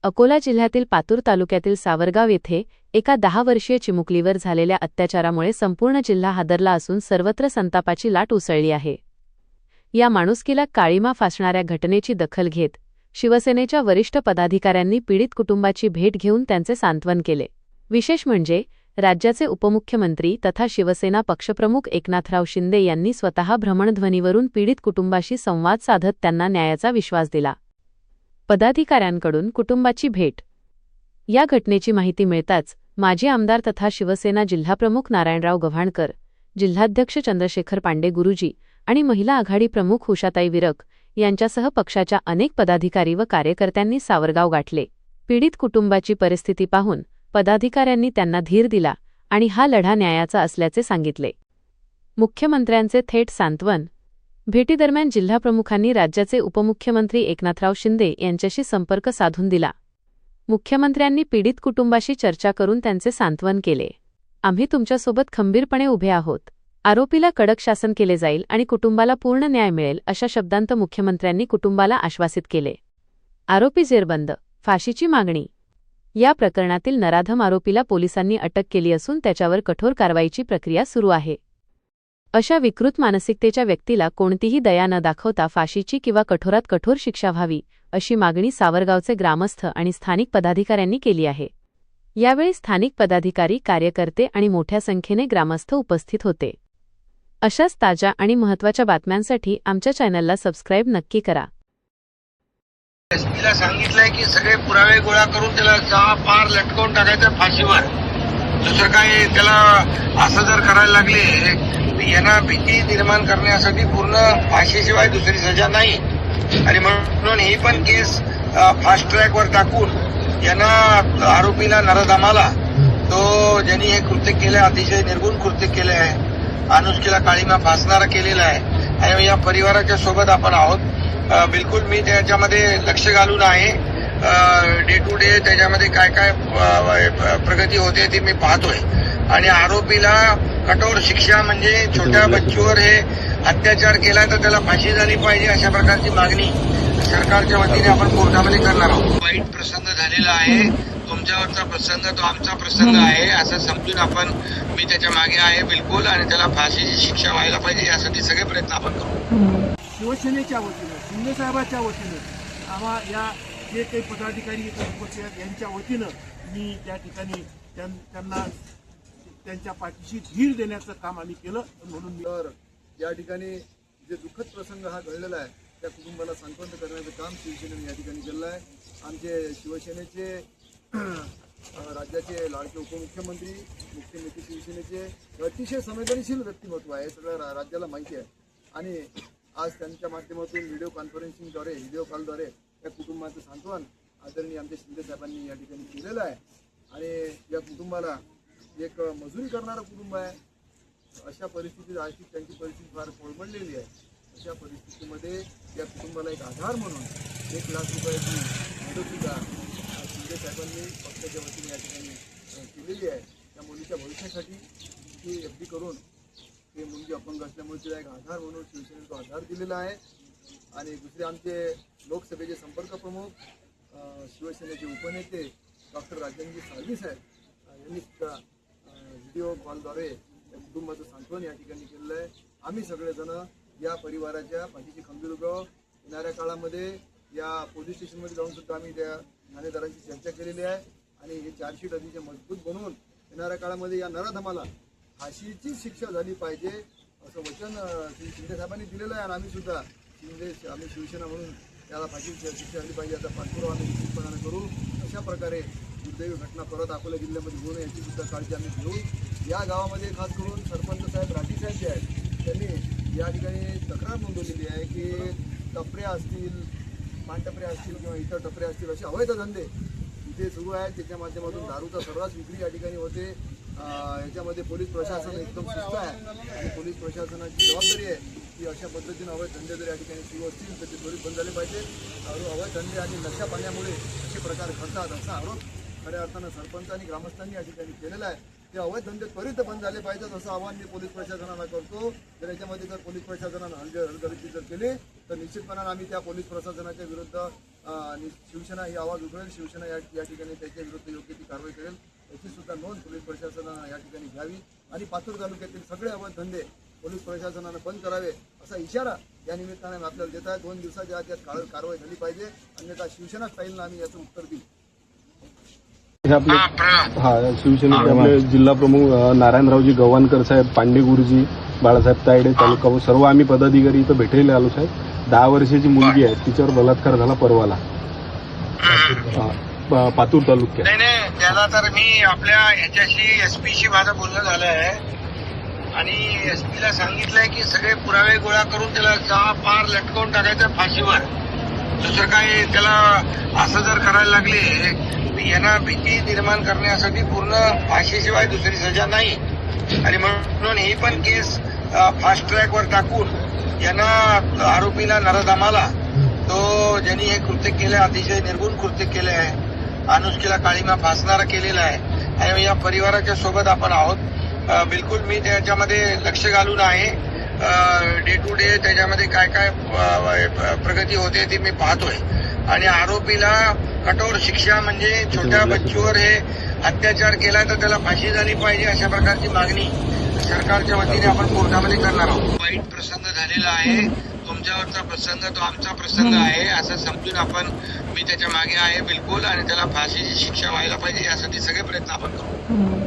अकोला जिल्ह्यातील पातूर तालुक्यातील सावरगाव येथे एका 10 वर्षीय चिमुकलीवर झालेल्या अत्याचारामुळे संपूर्ण जिल्हा हादरला असून सर्वत्र संतापाची लाट उसळली आहे। या माणुसकीला काळीमा फासणाऱ्या घटनेची दखल घेत शिवसेनेच्या वरिष्ठ पदाधिकाऱ्यांनी पीडित कुटुंबाची भेट घेऊन त्यांचे सांत्वन केले। विशेष म्हणजे राज्याचे उपमुख्यमंत्री तथा शिवसेना पक्षप्रमुख एकनाथराव शिंदे यांनी स्वतः भ्रमणध्वनीवरून पीडित कुटुंबाशी संवाद साधत त्यांना न्यायाचा विश्वास दिला। पदाधिकाऱ्यांकडून कुटुंबाची भेट। या घटनेची माहिती मिळताच माजी आमदार तथा शिवसेना जिल्हाप्रमुख नारायणराव गव्हाणकर, जिल्हाध्यक्ष चंद्रशेखर पांडे गुरुजी आणि महिला आघाडी प्रमुख उषाताई विरक यांच्यासह पक्षाच्या अनेक पदाधिकारी व कार्यकर्त्यांनी सावरगाव गाठले। पीडित कुटुंबाची परिस्थिती पाहून पदाधिकाऱ्यांनी त्यांना धीर दिला आणि हा लढा न्यायाचा असल्याचे सांगितले। मुख्यमंत्र्यांचे थेट सांत्वन। भेटीदरम्यान जिल्हाप्रमुखांनी राज्याचे उपमुख्यमंत्री एकनाथराव शिंदे यांच्याशी संपर्क साधून दिला। मुख्यमंत्र्यांनी पीडित कुटुंबाशी चर्चा करून त्यांचे सांत्वन केले। आम्ही तुमच्यासोबत खंबीरपणे उभे आहोत। आरोपीला कडक शासन केले जाईल आणि कुटुंबाला पूर्ण न्याय मिळेल अशा शब्दांत मुख्यमंत्र्यांनी कुटुंबाला आश्वासित केले। आरोपी जेरबंद, फाशीची मागणी। या प्रकरणातील नराधम आरोपीला पोलिसांनी अटक केली असून त्याच्यावर कठोर कारवाईची प्रक्रिया सुरू आहे। अशा विकृत मानसिकतेच्या व्यक्तीला कोणतीही दया न दाखवता फाशीची किंवा कठोरात कठोर शिक्षा व्हावी अशी मागणी सावरगावचे ग्रामस्थ आणि स्थानिक पदाधिकाऱ्यांनी केली आहे। यावेळी स्थानिक पदाधिकारी, कार्यकर्ते आणि मोठ्या संख्येने ग्रामस्थ उपस्थित होते। अशाच ताज्या आणि महत्त्वाच्या बातम्यांसाठी आमच्या चॅनलला सबस्क्राईब नक्की करा। एसपीला सांगितलंय की सगळे पुरावे गोळा करून त्याला 6 पार लटकवून टाकायचं फाशीवर। दुसरं काय त्याला असं जर करायला लागले यांना भीती निर्माण करण्यासाठी पूर्ण फाशीशिवाय दुसरी सजा नाही आणि म्हणून ही पण केस फास्ट ट्रॅकवर टाकून यांना आरोपीला नराधमाला तो ज्यांनी हे कृत्य केलं अतिशय निर्गुण कृत्य केले आहे, माणुसकीला काळीमा फासणारा केलेला आहे आणि या परिवाराच्या सोबत आपण आहोत। बिलकुल मी त्याच्यामध्ये लक्ष घालून आहे। डे टू डे त्याच्यामध्ये काय काय प्रगती होते ते मी पाहतोय आणि आरोपीला कठोर शिक्षा म्हणजे छोट्या बच्चूवर हे अत्याचार केला तर त्याला फाशी झाली पाहिजे अशा प्रकारची मागणी सरकारच्या वतीने आपण कोर्टामध्ये करणार आहोत। वाईट प्रसंग झालेला आहे, तुमच्यावरचा प्रसंग तो आमचा प्रसंग आहे असं समजून आपण मी त्याच्या मागे आहे बिलकुल आणि त्याला फाशीची शिक्षा व्हायला पाहिजे यासाठी सगळे प्रयत्न आपण करू। शिवसेनेच्या वतीनं, शिंदे साहेबांच्या वतीनं आम्हा या जे काही पदाधिकारी उपस्थित आहेत यांच्या वतीनं मी त्या ठिकाणी त्यांना त्यांच्या पाठीशी धीर देण्याचं काम आम्ही केलं। म्हणून या ठिकाणी जे दुःखद प्रसंग हा घडलेला आहे त्या कुटुंबाला सांत्वन करण्याचं काम शिवसेनेने या ठिकाणी केलं आहे। आमचे शिवसेनेचे राज्याचे लाडके उपमुख्यमंत्री, मुख्य नेते शिवसेनेचे अतिशय संवेदनशील व्यक्तिमत्व आहे, सगळ्या राज्याला माहिती आहे आणि आज त्यांच्या माध्यमातून व्हिडिओ कॉन्फरन्सिंगद्वारे, व्हिडिओ कॉलद्वारे या कुटुंबाचं सांत्वन आदरणीय आमच्या शिंदे साहेबांनी या ठिकाणी केलेलं आहे आणि या कुटुंबाला एक मजुरी करणारं कुटुंब आहे। अशा परिस्थितीत आर्थिक त्यांची परिस्थिती फार कोलमडलेली आहे। अशा परिस्थितीमध्ये या कुटुंबाला एक आधार म्हणून 1 लाख रुपयाची मदतसुद्धा शिंदे साहेबांनी पक्षाच्या वतीने या ठिकाणी केलेली आहे। त्या मुलीच्या भविष्यासाठी ती एफडी करून ते मुलगी अपंग असल्यामुळे तिला एक आधार म्हणून शिवसेनेने तो आधार दिलेला आहे। आणि दुसरे आमचे लोकसभेचे संपर्क प्रमुख, शिवसेनेचे उपनेते डॉक्टर राजेंद्र साळवी साहेब यांनी सुद्धा व्हिडिओ कॉलद्वारे या कुटुंबाचं सांत्वन या ठिकाणी केलेलं आहे। आम्ही सगळेजण या परिवाराच्या पाठीशी खंबीर उभे आहोत। येणाऱ्या काळामध्ये या पोलीस स्टेशनमध्ये जाऊन सुद्धा आम्ही त्या ठाणेदारांची चर्चा केलेली आहे आणि हे चार्जशीट अतिशय मजबूत बनवून येणाऱ्या काळामध्ये या नराधमाला फाशीची शिक्षा झाली पाहिजे असं वचन शिंदे साहेबांनी दिलेलं आहे आणि आम्ही सुद्धा आम्ही शिवसेना म्हणून त्याला फाशीची शिक्षा झाली पाहिजे आता पाठपुरावा आम्ही निश्चितपणाने करू। अशा प्रकारे दुर्दैवी घटना परत अकोला जिल्ह्यामध्ये होऊ नये याची सुद्धा काळजी आम्ही घेऊ। या गावामध्ये खास करून सरपंच साहेब राठी साहेब जे आहेत त्यांनी या ठिकाणी तक्रार नोंदवलेली आहे की टपऱ्या असतील, पानटपऱ्या असतील किंवा इतर टपऱ्या असतील असे अवैध धंदे इथे सुरू आहेत। त्याच्या माध्यमातून दारूचा सर्रास विक्री या ठिकाणी होते। याच्यामध्ये पोलीस प्रशासन एकदम सुस्त आहे आणि पोलीस प्रशासनाची जबाबदारी आहे की अशा पद्धतीने अवैध धंदे जर या ठिकाणी सुरू असतील तर ते त्वरित बंद झाले पाहिजे। अवैध धंदे आणि नशा पाण्यामुळे असे प्रकार घडतात असा आरोप खऱ्या अर्थानं सरपंच आणि ग्रामस्थांनी या ठिकाणी केलेला आहे। ते अवैध धंदे त्वरित बंद झाले पाहिजेत असं आवाहन मी पोलीस प्रशासनाला करतो। जर याच्यामध्ये जर पोलीस प्रशासनानं हलगर्जी जर केली तर निश्चितपणाने आम्ही त्या पोलीस प्रशासनाच्या विरुद्ध आणि शिवसेना ही आवाज उठवेल. शिवसेना या ठिकाणी त्याच्या विरुद्ध योग्य ती कारवाई करेल. याची सुद्धा नोंद पोलीस प्रशासनानं या ठिकाणी घ्यावी आणि पातूर तालुक्यातील सगळे अवैध धंदे पोलीस प्रशासनानं बंद करावे असा इशारा या निमित्ताने आपल्याला देत आहे. 2 दिवसाच्या आत यात कारवाई झाली पाहिजे, अन्यथा शिवसेना स्टाईलनं आम्ही याचं उत्तर देऊ. हे आपले शिवसेनेचे आपले जिल्हा प्रमुख नारायणरावजी गव्हाणकर साहेब, पांडे गुरुजी, बाळासाहेब तायडे, तालुका सर्व आम्ही पदाधिकारी इथं भेटायला आलो साहेब. 10 वर्षाची मुलगी आहे, तिच्यावर बलात्कार झाला परवाला पातूर तालुक्यात. नाही त्याला तर मी आपल्या याच्याशी एसपीशी माझं बोलणं झालं आहे आणि एसपीला सांगितलंय की सगळे पुरावे गोळा करून त्याला 6 पार लटकवून टाकायचं फाशीवर. दुसरं काय त्याला असं जर करायला लागले यांना भीती निर्माण करण्यासाठी पूर्ण फाशीशिवाय दुसरी सजा नाही. आणि म्हणून ही पण केस फास्ट ट्रॅकवर टाकून यांना आरोपीला नराधमाला तो ज्यांनी हे कृत्य केलं अतिशय निर्गुण कृत्य केलं आहे, अनुष्केला काळीमा फासणारा केलेला आहे आणि या परिवाराच्या सोबत आपण आहोत. बिलकुल मी त्याच्यामध्ये लक्ष घालून आहे. डे टू डे त्याच्यामध्ये काय काय प्रगती होते ते मी पाहतोय आणि आरोपीला कठोर शिक्षा म्हणजे छोट्या बच्चूवर हे अत्याचार केला तर त्याला फाशी झाली पाहिजे अशा प्रकारची मागणी सरकारच्या वतीने आपण कोर्टामध्ये करणार आहोत. वाईट प्रसंग झालेला आहे, तुमच्यावरचा प्रसंग तो आमचा प्रसंग आहे असं समजून मी त्याच्या मागे आहे बिलकुल आणि त्याला फाशीची शिक्षा व्हायला पाहिजे यासाठी सगळे प्रयत्न आपण करू.